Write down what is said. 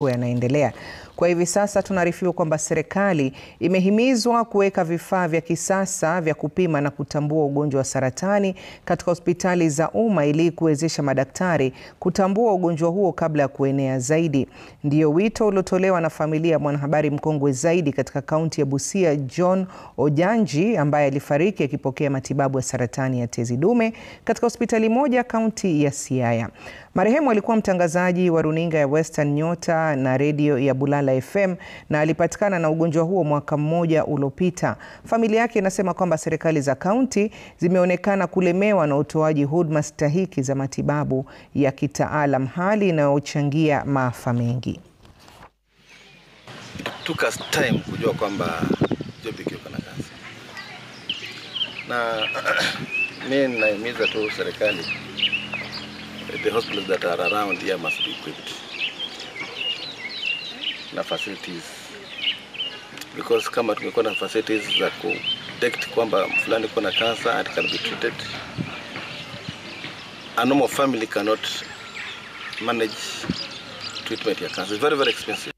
yanaendelea. Kwa hivi sasa tunaarifiwa kwamba serikali imehimizwa kuweka vifaa vya kisasa vya kupima na kutambua ugonjwa wa saratani katika hospitali za umma ili kuwezesha madaktari kutambua ugonjwa huo kabla ya kuenea zaidi. Ndio wito uliotolewa na familia ya mwanahabari mkongwe zaidi katika kaunti ya Busia, John Ojanji, ambaye alifariki akipokea matibabu ya saratani ya tezi dume katika hospitali moja kaunti ya Siaya. Marehemu alikuwa mtangazaji wa runinga ya Western Nyota na redio ya Bulala FM na alipatikana na ugonjwa huo mwaka mmoja uliopita. Familia yake inasema kwamba serikali za kaunti zimeonekana kulemewa na utoaji huduma stahiki za matibabu ya kitaalam, hali inayochangia maafa mengi. Took us time kujua kwamba Job yuko na kansa. Na mimi naimiza tu serikali, the hospitals that are around here must be equipped na facilities, because kama tumekuwa na facilities za kudetect kwamba fulani kuna cancer and can be treated, a normal family cannot manage treatment ya cancer. It's very, very expensive.